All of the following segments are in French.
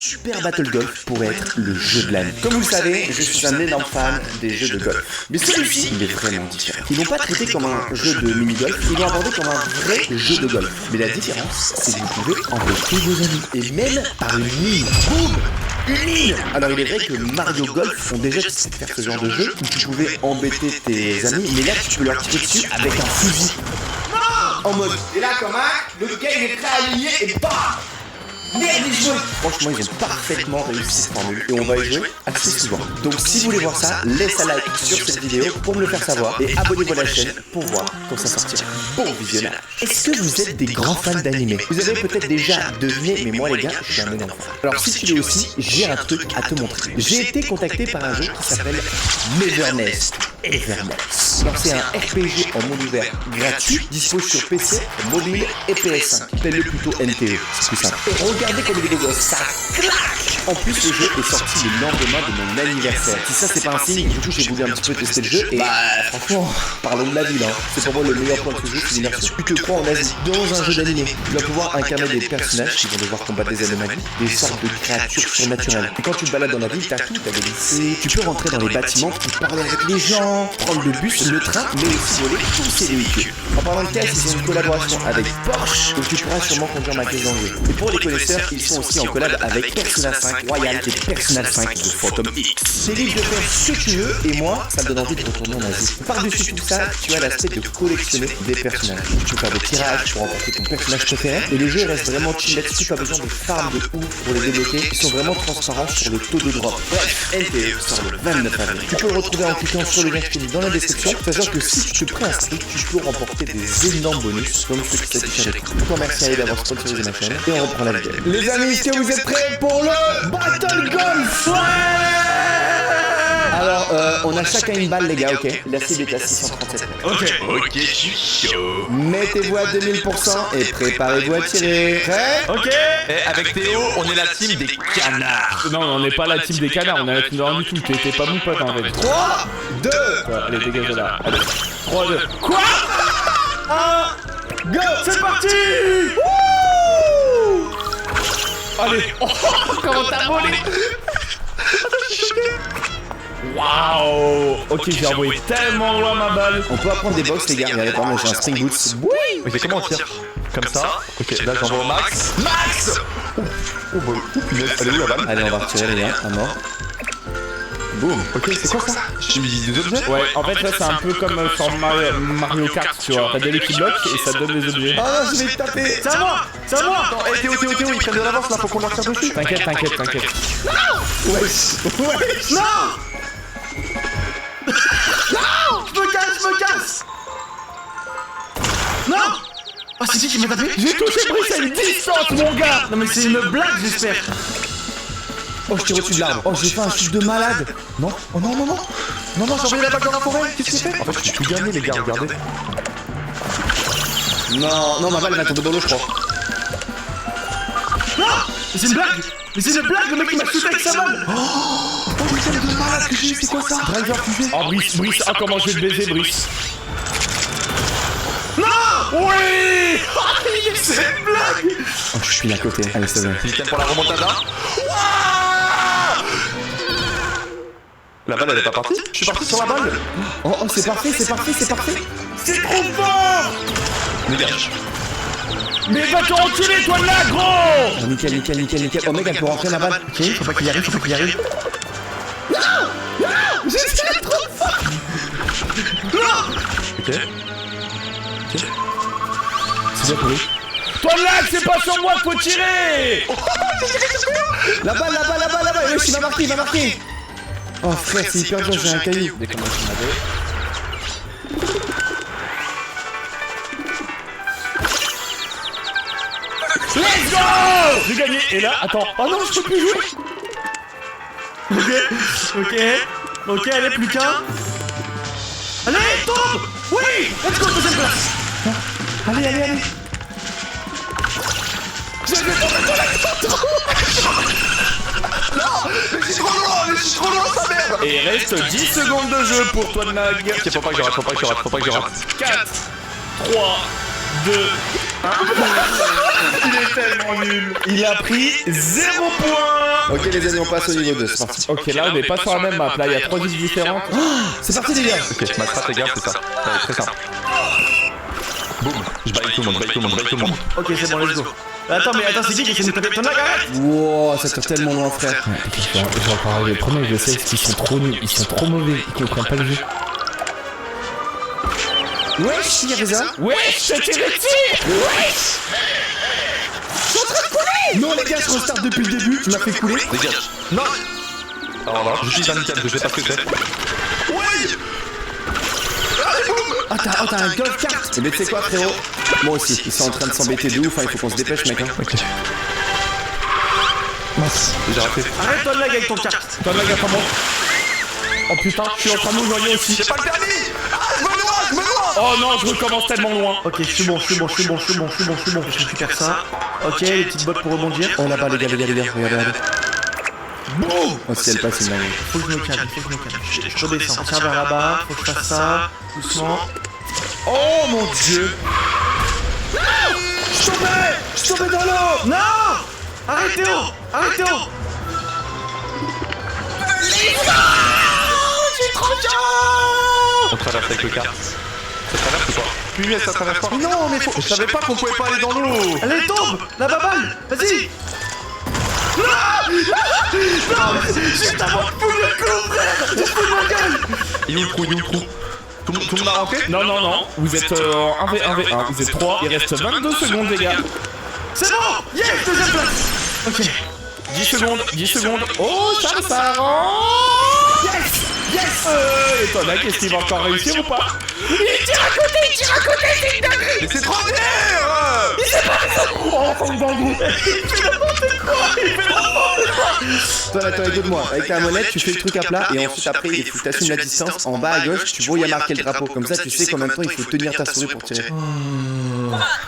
Super Battle Golf pourrait être le jeu de l'année. Comme vous le savez, je suis un énorme fan des jeux de golf. Mais celui-ci, il est vraiment différent. Ils l'ont pas traité comme un jeu de mini-golf, ils l'ont abordé comme un vrai jeu de golf. Mais la différence, c'est que vous pouvez embêter vos amis. Et même par une mine. Boum! Une mine! Alors il est vrai que Mario Golf ont déjà essayé de faire ce genre de jeu où tu pouvais embêter tes amis, mais là tu peux leur tirer dessus avec un fusil. En mode, et là comme un, le gars il est prêt à aligner et bam! Merde, les joueurs! Franchement, ils ont parfaitement réussi cette formule et on va y jouer assez souvent. Donc, si vous voulez voir ça, laissez un like sur cette vidéo pour me le faire savoir et abonnez-vous à la chaîne pour voir quand ça sortira. Bon visionnage! Est-ce que vous êtes des grands fans d'anime? Vous avez peut-être déjà deviné, mais moi, les gars, je suis un énorme fan. Alors, si tu l'es aussi, j'ai un truc à te montrer. J'ai été contacté par un jeu qui s'appelle Evernest. Alors, c'est un RPG en monde ouvert gratuit, dispose sur PC, mobile et PS5. Appelle-le plutôt NTE, c'est plus simple. Et regardez comme il est beau, ça claque! En plus, le jeu est sorti le lendemain de mon anniversaire. Si ça, c'est pas un signe, du coup, j'ai voulu un petit peu tester le jeu. Et franchement, parlons de la ville, hein. C'est pour moi le meilleur point de ce jeu, c'est l'immersion. Tu te crois en Asie, dans un jeu d'animé. Tu vas pouvoir incarner des personnages qui vont devoir combattre des anomalies, des sortes de créatures surnaturelles. Et quand tu te balades dans la ville, t'as tout, t'as des lycées. Tu peux rentrer dans les bâtiments pour parler avec les gens, prendre le bus, le train, mais aussi voler tous ces véhicules. En parlant de caisse, ils ont une collaboration avec Porsche, donc tu pourras sûrement conduire ma caisse dans le jeu. Et pour les connaisseurs, ils sont aussi en collab avec Persona 5 Royal et Persona 5 de Phantom X. C'est libre de faire ce que tu veux, et moi, ça me donne envie de retourner en Asie. Par-dessus tout ça, tu as l'aspect de collectionner des personnages. Tu peux faire des tirages pour remporter ton personnage préféré, et le jeu reste vraiment chill là-dessus, pas besoin de farm de ouf pour les débloquer. Ils sont vraiment transparents sur le taux de drop. Bref, NTE sort le 29 avril. Tu peux le retrouver en cliquant sur le lien qui est dans la description, sachant que si tu te préinscris, tu peux remporter des énormes bonus, comme ceux qui s'affichent avec toi. Encore merci à elle d'avoir sponsorisé ma chaîne, et on reprend la vidéo. Les amis, est-ce que vous êtes prêts pour le Battle Golf? Ouais! Alors, on a chacun une balle, les gars, ok? La cible est à 637 mètres. Ok, je suis chaud. Mettez-vous à 2000% et préparez-vous à tirer. Prêt? Ok. Et avec Théo, on est la team des canards. Non, on n'est pas la team des canards, on est la team de rien du tout. T'es pas mon pote en fait. 3, 2, Allez, dégage de là. Allez. 3, 2. Quoi? 1, go! C'est parti! Wouh! Allez. Oh, comment t'as volé? Waouh! Ok, j'ai envoyé tellement loin ma balle. On peut apprendre des box, les gars. Regardez, par exemple, j'ai un spring boots. Oui! Ok, comment on tire? Comme ça. Ok, là j'envoie au max. Max! Oh bah, punaise, elle est où la balle? Allez, on va retirer, les gars, à mort. Boum! Ok, c'est quoi ça? J'ai mis des objets? Ouais, en fait, là c'est un peu comme sur Mario Kart, tu vois. T'as des qui bloquent et ça te donne des objets. Ah, je vais te taper! C'est à moi! C'est à moi! Attends, Théo, ils prennent de l'avance là, faut qu'on leur tire dessus. T'inquiète. Wesh! Wesh! Non! Non! Je me casse! Non! Oh, c'est qui m'a tapé? J'ai touché Brice à une distance, mon gars! Non mais c'est une blague, j'espère! Oh, je tire au-dessus de l'arbre. Oh, j'ai fait un chute de malade. Non? Oh non, non, non. Non, j'ai envoyé la balle dans la forêt. Qu'est-ce que c'est? En fait, j'ai tout gagné, les gars, regardez. Non, ma balle va tomber dans l'eau, je crois. Non! Mais c'est une blague! Mais c'est une blague, le mec il m'a shooté avec sa balle! Oh, mais c'est de malade que j'ai eu, c'est quoi ça? Driver fusée. Oh Brice, ah comment je vais te baiser Brice! Non! Oui! C'est une blague! Oh, je suis à côté. Allez, c'est bon. Nickel pour la remontada. La balle elle est pas partie? Je suis parti sur la balle. Oh, c'est parfait. C'est trop fort! Dégage. Mais va te retirer toi de là, gros! Oh, nickel. Oh, mec, elle peut rentrer ma balle. Ok, faut pas qu'il y arrive. Non! J'ai tiré trop fort! Ok. C'est bien pour lui. Toi de là, c'est pas sur moi qu'il faut tirer! La balle. Wesh, il m'a marqué. Oh, frère, c'est hyper dur, j'ai un caillou. Let's go! J'ai gagné! Et là, attends. Oh non, je peux plus jouer! Ok, allez, plus qu'un. Allez, tombe! Oui! Let's go, deuxième place! Allez. Je vais tomber dans la tente! Non! Mais je suis trop loin, sa merde! Et il reste 10 secondes de jeu pour toi de mag. Ok, faut pas que je rate. 4, 3, 2, 1. Il est tellement nul. Il a pris 0 points. Ok les amis, on passe au niveau 2, c'est parti. Ok, là on est pas sur la même map, là il y a 3 villes différentes. C'est parti les gars. Ok, ma strat les gars, c'est ça. Très simple. Boum, je baille tout le monde. Ok, c'est bon, let's go. Attends, c'est qui essaie de taper ton lag, arrête. Wow, ça tire tellement loin frère. Je vais encore arriver premier, je sais, ils sont trop nuls, ils sont trop mauvais, ils comprennent pas le jeu. Wesh, y'a Reza. Wesh, je tiré dessus. Wesh. Non les gars, je restart depuis le début, tu m'as fait couler. Dégage. Non. Alors là, je suis un item, je sais pas ce que c'est. Oui. Ah t'as un golf cart. Mais tu sais quoi frérot? Moi aussi, ils sont en train de s'embêter de ouf, hein, il faut qu'on se dépêche mec hein. Ok. Mince, j'ai raté. Arrête ton lag avec ton carte. Ton lag à moi. Oh putain, je suis en train de me noyer aussi. J'ai pas le permis. Ah, je me noie. Oh non, je recommence tellement loin. Ok, je suis bon. Je récupère ça. Ok, les petites bottes pour rebondir. Oh là-bas les gars, regardez. Boum. Oh si elle passe, c'est dingue. Faut que je me calme. Je redescends. Tiens vers là-bas, faut que je fasse ça. Doucement. Oh mon dieu. Je tombais dans l'eau. Non. Arrêtez Théo. J'ai trop chaud. On traverse avec le kart. Ça traverse ou pas? Oui, ça traverse pas. Non mais faut... Je savais pas qu'on pouvait pas aller dans l'eau. Allez, tombe. La baballe. Vas-y. Non, j'ai ta voix pour le coup, frère. J'ai fait ma gueule. Il est où le trou? Tout le monde a rentré? Non. Vous êtes en 1v1. Vous êtes 3. Il reste 22 secondes, les gars. C'est bon. Yes, deuxième place. Ok. 10 secondes. Oh, ça rentre. Yes. Et toi, là, qu'est-ce qu'il va encore réussir ou pas? Il tire à côté, c'est une dinguerie. Mais c'est trop bien. Il s'est pas fait. Oh, on dans le groupe. Il fait n'importe quoi. Toi, écoute-moi, avec ta molette, tu fais le truc à plat et ensuite après, il faut que tu assumes la distance. En bas à gauche, tu vois, il y a marqué le drapeau. Comme ça, tu sais combien de temps il faut tenir ta souris pour tirer.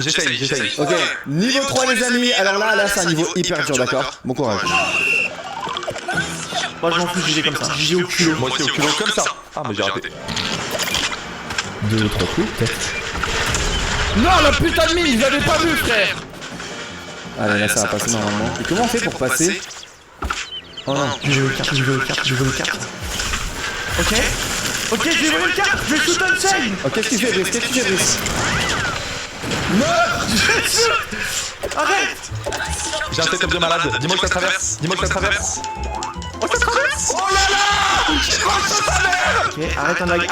J'essaye. Ok, niveau 3 les amis, alors là c'est un niveau hyper dur, d'accord? Bon courage. Moi je m'en fous, j'y vais comme ça. J'y vais au culot. Moi aussi au culot comme ça. Ah mais j'ai raté. 2 ou 3 coups peut-être. Non, la putain de mine, j'avais pas vu, frère. Allez, là ça va passer normalement. Et comment on fait pour passer? Oh non. Je veux le carte. Ok, je vais le carte. Je vais shoot on chain. Oh, qu'est-ce que tu fais, Brice? Non. Arrête. J'ai un setup de malade. Dis-moi que ça traverse. Oh ça traverse. Oh là là. Je crois que ça traverse. Ok, arrête un lag,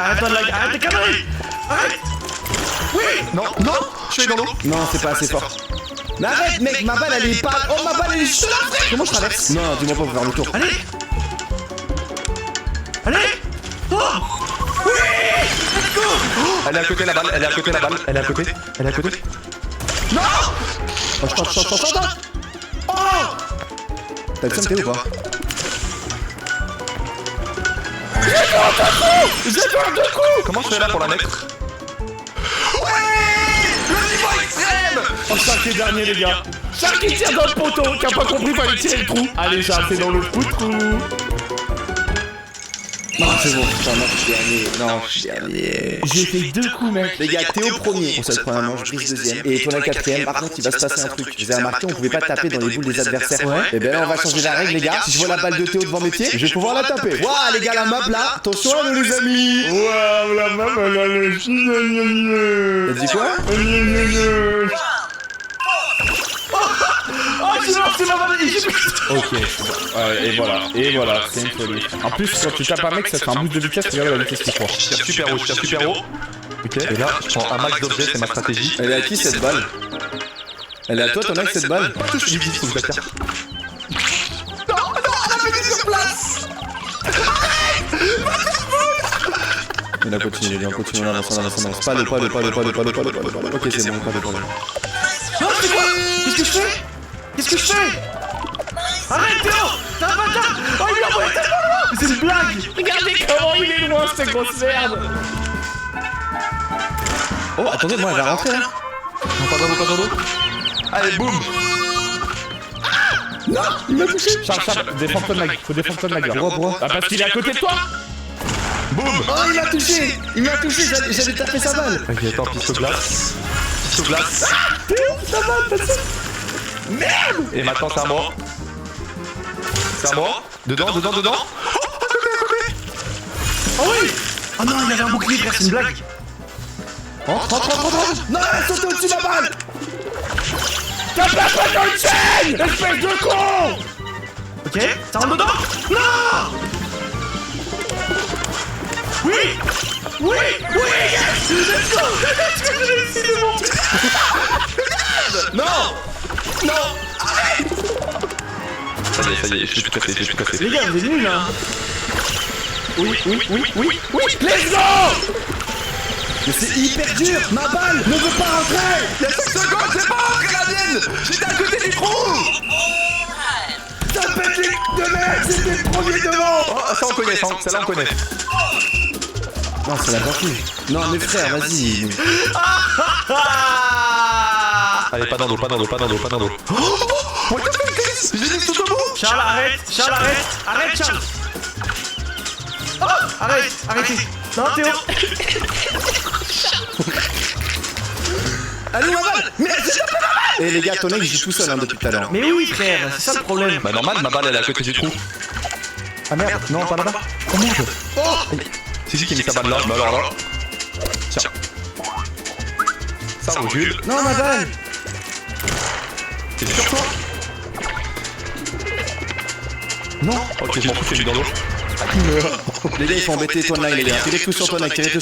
arrête tes conneries. Arrête. Oui. Non, je suis dans l'eau. Non, c'est pas assez fort. Mais arrête mec, ma balle elle est pas... Oh ma balle elle est juste là frère. Comment je traverse? Non, dis-moi pas pour faire le tour. Allez. Oh. Oui. Let's go. Elle est à côté la balle, elle est à côté. Non. Oh, je tente. Oh. T'as le seum Théo ou pas? J'ai peur de coups. Comment je fais là pour la mettre? Le niveau extrême. Oh, Shark est dernier, les gars. Shark qui tire dans le poteau, qui a pas compris, fallait tirer le trou. Allez, Shark, c'est dans le trou. Non, c'est bon, putain, non, je suis dernier. J'ai fait 2 coups, mec. Les gars, Théo premier pour cette première manche, Brice deuxième, et toi la quatrième. Par contre, il va se passer un truc. Vous avez remarqué, on pouvait pas taper dans les boules des adversaires. Ouais. Et ben là, on va changer la règle, les gars. Si je vois la balle de Théo devant mes pieds, je vais pouvoir la taper. Waouh, les gars, la map là. Attention à nous, les amis. Waouh, la map, elle a le... T'as dit quoi? Oh, c'est ma balle. Ok. Et voilà, c'est une folie. En plus, quand tu tapes un mec, ça fait un boost de vitesse, regarde la vitesse qu'il prend. Je tire super haut. Ok, et là, je prends un max d'objets, c'est ma stratégie. Elle est à qui cette balle? Elle est à toi, ton mec, cette balle? Pas touche, il faut que je la tire. Non, elle a fait sur place. On continue, on avance. Pas le. Ok, c'est bon, pas le. Non, c'est quoi? Qu'est-ce que je fais? Arrête, Théo. T'as un bâtard. Oh, il a envoyé tellement loin. C'est une blague. Regardez comment il est loin, cette grosse merde. Oh, attendez, moi, elle va rentrer là. Non, pas dans l'eau. Allez, boum. Non, il m'a touché. Charles, défends-toi de ma gueule. Faut défendre toi de ma gueule. Pourquoi? Ah, parce qu'il est à côté de toi. Boum. Oh, il m'a touché, j'allais taper sa balle. Ok, attends, piste glace. Théo, sa balle, t'as ça? Et maintenant, c'est à moi. C'est à moi. Dedans, dedans, dedans. Oh oui. Oh non, il avait un bouclier, frère, c'est une blague. Rentre. Non, elle saute au-dessus de la balle. T'as pas dans le chaîne, espèce de con. Ok, ça rentre dedans. Non. Oui, yes. Let's go. Non. Ça y est, je suis tout cassé, Les gars, vous êtes nuls là. Oui, let's go. Mais c'est hyper dur. Ma balle ne veut pas rentrer. Il y a 5 secondes, c'est pas rentré la mienne. J'étais à côté du trou. Ça pète les de merde. C'était le premier devant. Oh, ça on connaît, celle-là on connaît. Non, c'est la partie. Non, mes frères, vas-y. Allez, pas dans l'eau. Oh, j'ai dit tout au bout. Charles, arrête, Charles. Oh, arrêtez. Non, Théo. Allez, ma balle. Mais et les gars, ton mec, il joue tout seul hein, depuis tout à l'heure. Mais oui, frère, c'est ça le problème. Bah normal, ma balle elle est à côté du trou. Ah merde, non, pas là-bas. Oh merde. C'est qui a mis sa balle là? Bah alors là. Tiens. Ça recule. Non, ma balle. T'es sûr toi? Non. Ok, je m'en fous, je suis dans l'eau. Les gars, il faut embêter ton line, les gars. Tirez tout sur ton line. Est-ce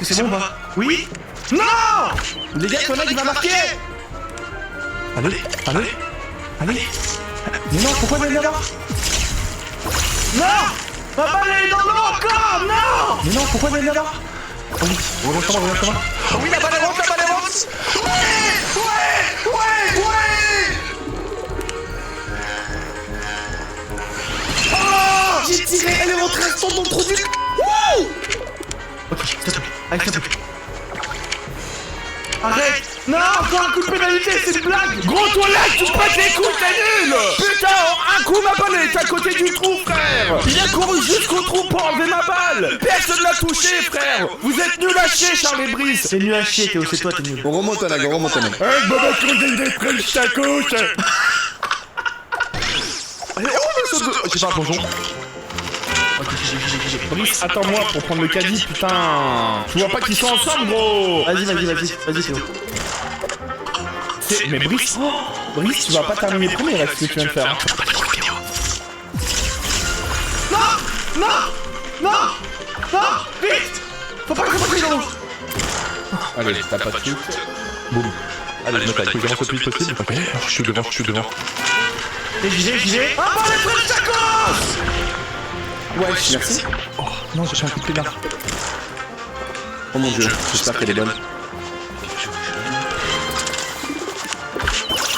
que c'est bon ou pas? Oui. Non. Les gars, ton line, il va marquer. Allez. Mais non, pourquoi elle est là-bas? Non. Ma balle elle est dans l'eau encore. Non. Mais non, pourquoi elle est là-bas? Remonte. Oui, la balle elle rentre. J'ai tiré, elle est rentrée, elle tombe dans le trou du... Ok, s'il te plaît. Allez, s'il te plaît. Arrête. Non, encore un coup de pénalité, c'est une blague. Gros toilette, tu pètes les couilles, t'es nul. Putain, un coup ma balle est à côté du trou, frère. Il a couru jusqu'au trou pour enlever ma balle. Personne l'a touché, frère. Vous êtes nuls à chier, Charles et Brice. C'est nul à chier, Théo, c'est toi, t'es nul. On remonte un lag. Hey, Boba, tu des French tacos. Allez, oh, j'ai pas un plongeon. Brice, attends-moi pour prendre le caddie, putain. Tu vois pas qu'ils sont ensemble, gros. Vas-y, Théo. Mais Brice, tu vas pas terminer premier là, ce que tu viens de faire. Non, vite. Faut pas que je prie dans l'eau. Allez, t'as pas de truc. Boum. Allez, je me taille, j'avance le plus vite possible. Ok, je suis devant. Et j'y vais. Ah, bon, les French tacos. Ouais, merci. Oh, non, j'ai fait un coup de pied là. Oh mon dieu, j'espère qu'elle est bonne.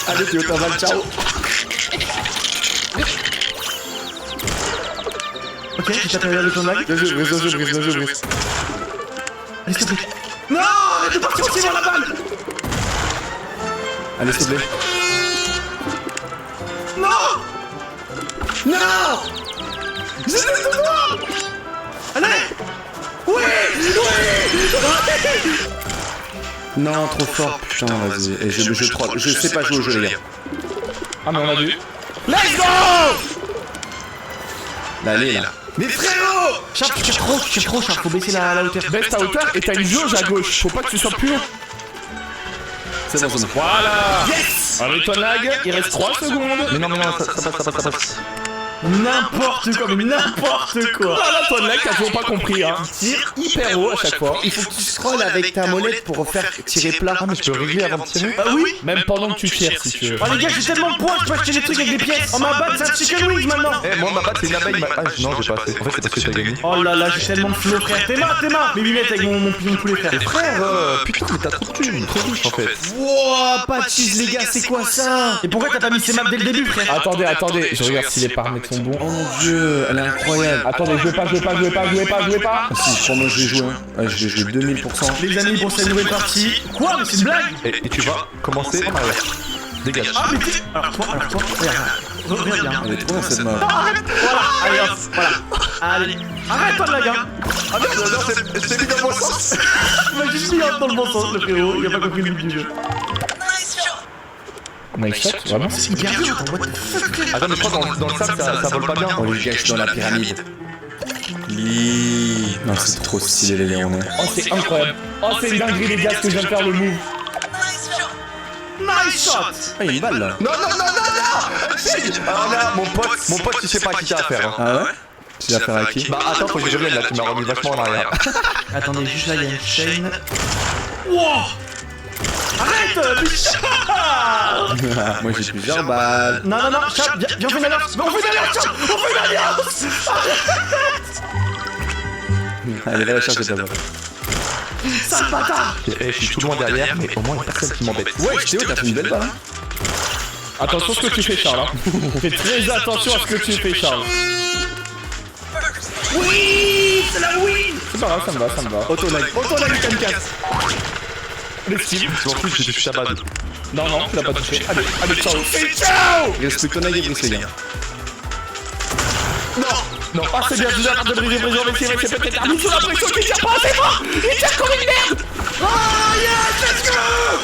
Allez, Théo, t'en vas, ciao. Ok, j'ai tapé le ton lag. Bien joué, Brice. Allez, s'il te plaît. Non, arrête de partir aussi vers la balle. Allez, s'il te plaît. Non. J'étais dedans. Allez. Oui. Non, trop fort, putain, vas-y. Et je troll. Je sais pas jouer au jeu, les gars. Ah, mais on a vu. Let's go. Là, elle est là. Mais frérot. Charles, tu tires trop, Charles, faut baisser la hauteur. Baisse ta hauteur et t'as une jauge à gauche. Faut pas que tu sois plus haut. C'est bon. Voilà. Yes. Allez, ton lag, il reste 3 secondes. Mais non, ça passe. N'importe quoi. Voilà, ton lag, t'as toujours pas compris, hein. Tire hyper haut à chaque fois. Il faut que tu scrolles avec ta molette pour faire tirer plat. Ah, mais je peux régler avant de tirer. Bah oui. Même pendant que tu tires, si tu veux. Oh les gars, j'ai tellement de points, je peux acheter des trucs avec des pièces. Oh ma batte, c'est un chicken wings maintenant. Eh, moi, ma batte, c'est une abeille. Ah, non, j'ai pas assez. En fait, c'est parce que t'as gagné. Oh là là, j'ai tellement de flow, frère. T'es marre. Mes lunettes avec mon pignon de poulet, frère. Frère, putain, mais t'as trop de thunes. Trop riche, en fait. Wouah, pas de cheese, les gars, c'est quoi ça? Et pourquoi t'as pas mis ces maps dès le début, frère? Attendez, je regarde si les paramètres sont bons. Oh mon dieu, elle est incroyable. Attendez, jouez pas. Ah, si, je crois moi je vais jouer. Ouais, je vais jouer 2000%. Les amis, pour cette nouvelle partie. Quoi? Mais c'est une blague? Et tu vas commencer en arrière. Dégage. Ah mais t'es... Alors toi, regarde bien. Elle est trop bien cette map. Voilà, allez hop, voilà. Allez, arrête toi de la gars. Ah merde, non, c'est mis dans le bon sens. Il m'a juste mis dans le bon sens, le frérot. Il a pas compris le but du jeu. Nice shot, vraiment. C'est hyper dur, what the fuck. Attends, mais je crois dans le sable ça vole pas bien. On les gâche dans la pyramide. Non, c'est trop stylé les Léonais. Oh, c'est incroyable. Oh, c'est une dinguerie, les gars, ce que je viens de faire le move. Nice shot. Ah, il y a une balle là. Non. Alors là, mon pote, tu sais pas qui t'as à faire. Hein. Ah ouais? Tu l'as fait à qui? Bah attends, faut que je revienne là, tu m'as remis vachement en arrière. Attendez, juste là, il y a une chaîne. Wow. Arrête, putain. Moi j'ai plusieurs balles. Non, Charles, viens, on fait une alliance. On fait une alliance, Charles. On fait une alliance. Allez, va la chercher ta balle. Sale bâtard. Ok, je suis tout loin derrière, mais au moins il y a personne qui m'embête. Ouais, Théo, t'as fait une belle balle. Hein. Attention à ce que tu fais, Charles. Hein. Fais très attention à ce que tu fais, Charles. Oui, c'est la win. C'est pas grave, ça me va. Auto-lag kamikaze. L'esquive. Tu m'en fous, je suis chabad. Non, tu l'as pas touché. Allez, ciao. Il reste plus que ton lag et Bruce, les gars. Non, ah, c'est bien, je vous arrête de briser, mais c'est peut-être un sous la pression qui tire pas assez fort. Il tire comme une merde. Oh yes, let's go.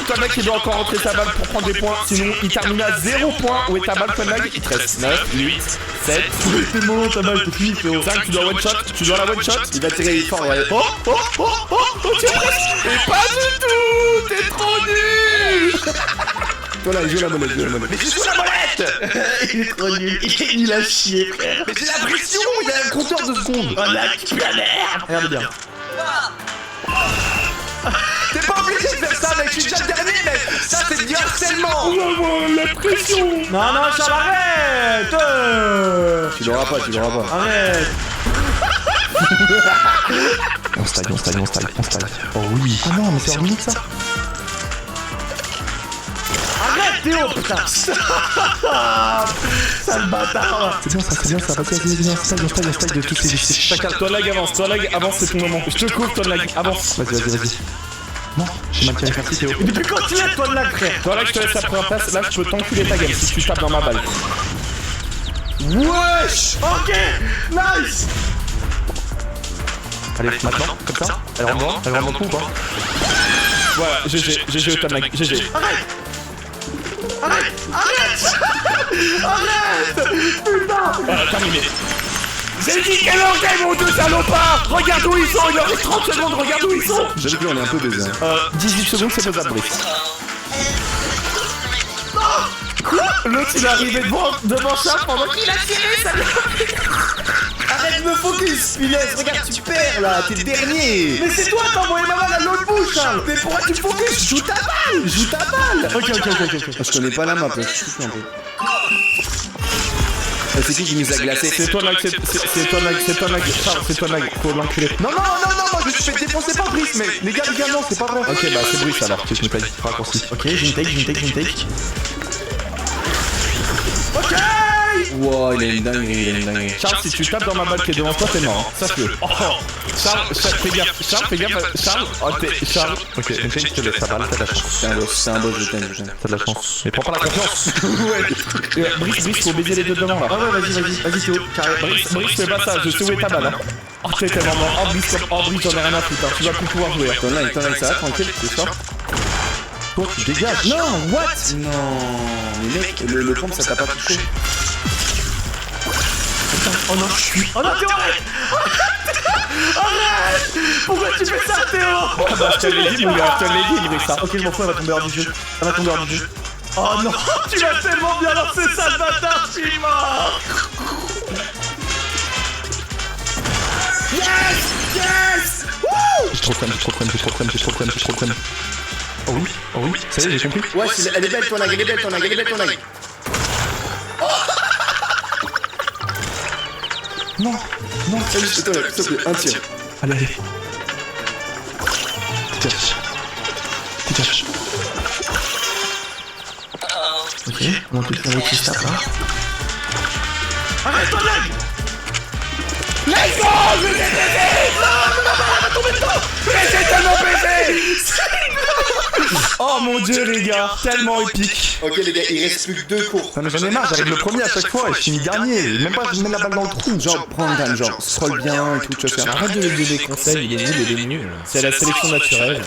Ton mec, il doit encore rentrer sa balle pour prendre des points, sinon il termine à 0 points. Où est ta balle, ton mec? Il te reste 9, 8, 7. C'est bon, ta balle, c'est fini, frérot. 5, tu dois one shot, la one shot. Il va tirer fort, ouais. Oh, tu es presque. Et pas du tout, t'es trop nul. Toi là, joue la molette. Mais je suis sous la molette. Il est trop nul, il a chié, frère. Mais c'est la pression, il y a un compteur de secondes. Oh la merde. Regarde bien. T'es pas obligé de faire ça, mec, je suis déjà le dernier, mec. Ça, c'est du harcèlement. La pression. Non, Charles, arrête. Tu l'auras pas. Arrête. On style. Oh oui. Ah non, mais c'est en minute ça. Arrête, Théo, putain. Sale bâtard. C'est bien ça, vas-y, on style de toutes ces Chacun, toi lag, avance, c'est ton moment. Je te couvre, toi lag, avance. Vas-y. Non, j'ai mal tiré parti, Théo. Et depuis quand tu es, toi, de là, frère? Toi lag, je te laisse la première place, là je peux t'enculer ta game si tu tapes dans ma balle. Wesh. Ok, nice. Allez, maintenant, comme ça. Elle rentre dans le coup ou pas? Voilà, GG, ton lag, GG. Arrête. Putain. Voilà, terminé. J'ai dit quel orgueil, mon deux salopards. Regarde où ils sont, il leur reste 30 secondes, regarde où ils sont. J'avais vu, on est un peu baisé. 18 secondes, c'est faisable, Brice. L'autre, il est arrivé devant ça pendant qu'il a tiré, ça. Arrête de me focus, Finesse, regarde, tu perds là, t'es dernier. Mais c'est toi, t'as envoyé ma balle à l'autre bouche, Charles. Mais pourquoi tu te focus? Joue ta balle. Ok. Je connais pas la map, je suis un peu. C'est qui nous a glacé? C'est toi lag, Charles, c'est toi lag, faut l'enculer. Non, moi je suis fait défoncer par Brice, mais les gars, non, c'est pas vrai. Ok, bah c'est Brice alors. Je me paye, raccourci. Ok, j'ai une take. Ok. Wow, il a une dinguerie. Charles, si tu tapes dans ma balle qui est devant toi, t'es mort. Sache-le. Oh, Charles, fais gaffe. Charles. Oh, Charles. Ok, une fake, je te laisse ta balle, t'as de la chance. C'est un boss, je t'aime. T'as de la chance. Mais prends pas la confiance. Brice, faut baiser les deux devant là. Ah ouais, vas-y, Théo, carré. Brice, fais pas ça, je sais où est ta balle. Hein. Oh, t'es tellement mort. Oh, Brice, j'en ai rien à foutre. Hein. Tu vas plus pouvoir jouer. Ton lag, ça va, tranquille, c'est sûr. Toi, tu dégages. Non, what? Non, mais mec, le pompe ça t'a pas touché. Oh non, Théo, arrête. Pourquoi tu fais ça, Théo? Bah, je te l'ai dit, mon gars, Brice. Ok, je m'en fous, elle va tomber hors du jeu. Oh non, tu l'as tellement bien lancé, sale bâtard, je suis mort. Yes. J'ai trop de crème. Oh oui, ça y est, j'ai compris. Ouais, elle est belle ton lag, elle est belle ton lag. Non. S'il te plaît, un tir. Allez. Dégage. Ok, on va tout faire avec ça, là. Arrête ton lag. Let's go. Je l'ai baisé. Non, elle va tomber dedans. Mais c'est tellement baisé. Oh mon dieu, les gars, tellement épique. Ok, les gars, il reste plus que 2 cours. Non mais j'en ai marre, j'arrive le premier à chaque fois et je finis dernier. Même pas, je mets la balle dans le trou. Genre, prends le time, genre, scroll bien et tout, tu vas faire. Arrête de lui donner des conseils, il est nul. C'est la sélection naturelle.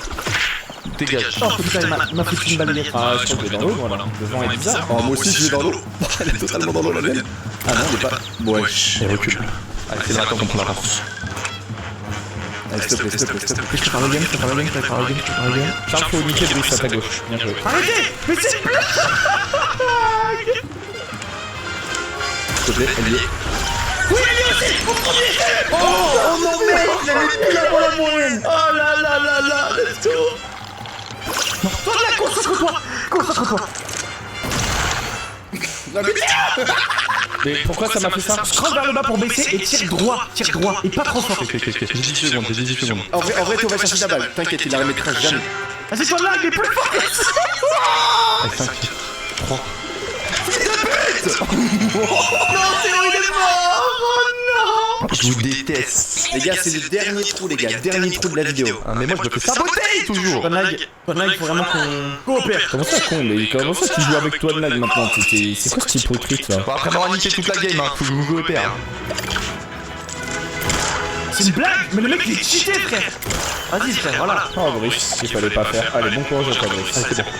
Dégage. Oh putain, il m'a foutu une balayette. Ah, je tombe dans l'eau, voilà. Le vent est bizarre. Oh, moi aussi je vais dans l'eau. Elle est totalement dans l'eau la mienne. Ah non, elle est pas. Wesh. Et recule. Allez, c'est maintenant qu'on prend la race. Allez, s'il te plaît, s'il te plaît, s'il te plaît. Je prépare le game, je prépare le game, je prépare le game, je prépare le game. Charles, faut niquer Brice à ta gauche. Bien joué. Arrêtez! Mais c'est une blague! S'il te plaît, elle y est. Oui, elle est aussi! Au premier! Oh non, mec! Il avait pile avant la moyenne! Oh là là là là! Let's go! Non, toi là, concentre-toi! Concentre-toi! Mais pourquoi ça m'a fait ça? Scroll vers le bas pour baisser et tire droit, et pas trop fort. Ok, j'ai 10 secondes, j'ai 18 secondes. En vrai, tu vas chercher ta balle. T'inquiète, il la remettra jamais. Vas-y, toi là, il est plus fort! Allez, 5, 3. Non, Théo, il est mort! Oh non! Je vous déteste. Les gars, c'est le dernier trou, les gars. Dernier trou de la vidéo. Ah, mais moi je me fais saboter toujours. Tonlag, il faut vraiment qu'on coopère. Comment ça, con, mais comment ça tu joues avec Tonlag maintenant? C'est quoi ce hypocrite là? Bon, après m'avoir niqué toute la game, hein. Faut que je vous coopère. C'est une blague? Mais le mec il est cheaté, frère! Vas-y, frère, voilà. Oh, Brice, il fallait pas faire. Allez, bon courage à toi, Brice. Allez, c'est bon.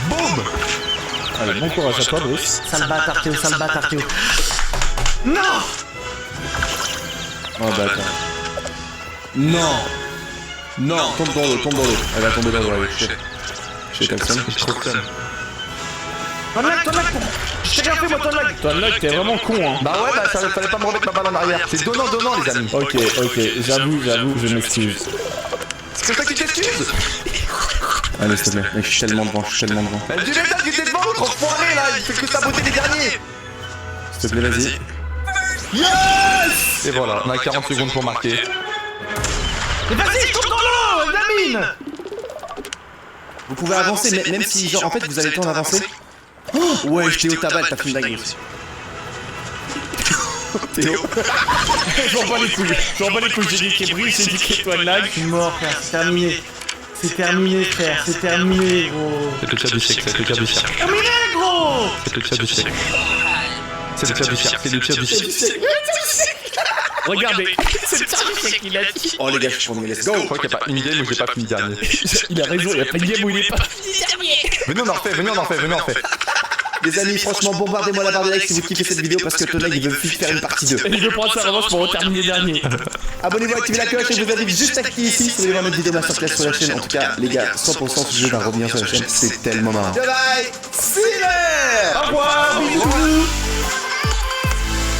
Boum. Allez, bon courage à toi, Brice. Sale bâtard, Théo, sale bâtard, Théo. Non! Oh bah attends. Non. Non, tombe dans l'eau, tombe dans l'eau. Elle va tomber dans l'eau, allez, chez Thompson. J'ai trop de seum. Tonlag, je t'ai rien fait, moi, Tonlag! Tonlag, t'es vraiment con, hein. Bah ouais, bah ça fallait pas me remettre ma balle en arrière. C'est donnant, les amis. Ok, j'avoue, je m'excuse. C'est toi qui t'excuses. Allez, s'il te plaît, mec, je suis tellement devant, Tu m'étonnes qu'il était devant, l'autre enfoiré là. Il fait que saboter les derniers. S'il te plaît, vas-y. Et voilà, on a 40 secondes pour marquer. Mais vas-y, tombe dans l'eau, la mine! Vous pouvez avancer, même si, genre, en fait, vous avez le temps d'avancer. Oh ouais, Théo, ta balle, t'as fait une dingue aussi. Théo. Je m'en bats les couilles, j'ai niqué Brice, j'ai niqué Tonlag. Je suis mort, frère, c'est terminé. C'est terminé, frère, c'est terminé, gros. C'est le tir du siècle, c'est le tir du siècle. Terminé, gros! C'est le tir du siècle. C'est le tir du siècle, c'est le tir du siècle. Regardez, c'est le tir du siècle qu'il a dit. Oh les gars, je suis premier, let's go. Je crois qu'il n'y a pas une game où j'ai pas fini dernier. Il a raison, il y a pas de game où il est pas. Venez, on en refait. Les amis, franchement, bombardez-moi la barre de like si vous kiffez cette vidéo parce que Tonlag il veut faire une partie 2. Il veut prendre sa revanche pour terminer dernier. Abonnez-vous, activez la cloche et je vous invite juste à cliquer ici si vous voulez voir notre vidéo masterclass sur la chaîne. En tout cas, les gars, 100% ce jeu va revenir sur la chaîne, c'est tellement marrant. Bye bye, see you there. Au revoir, bisous.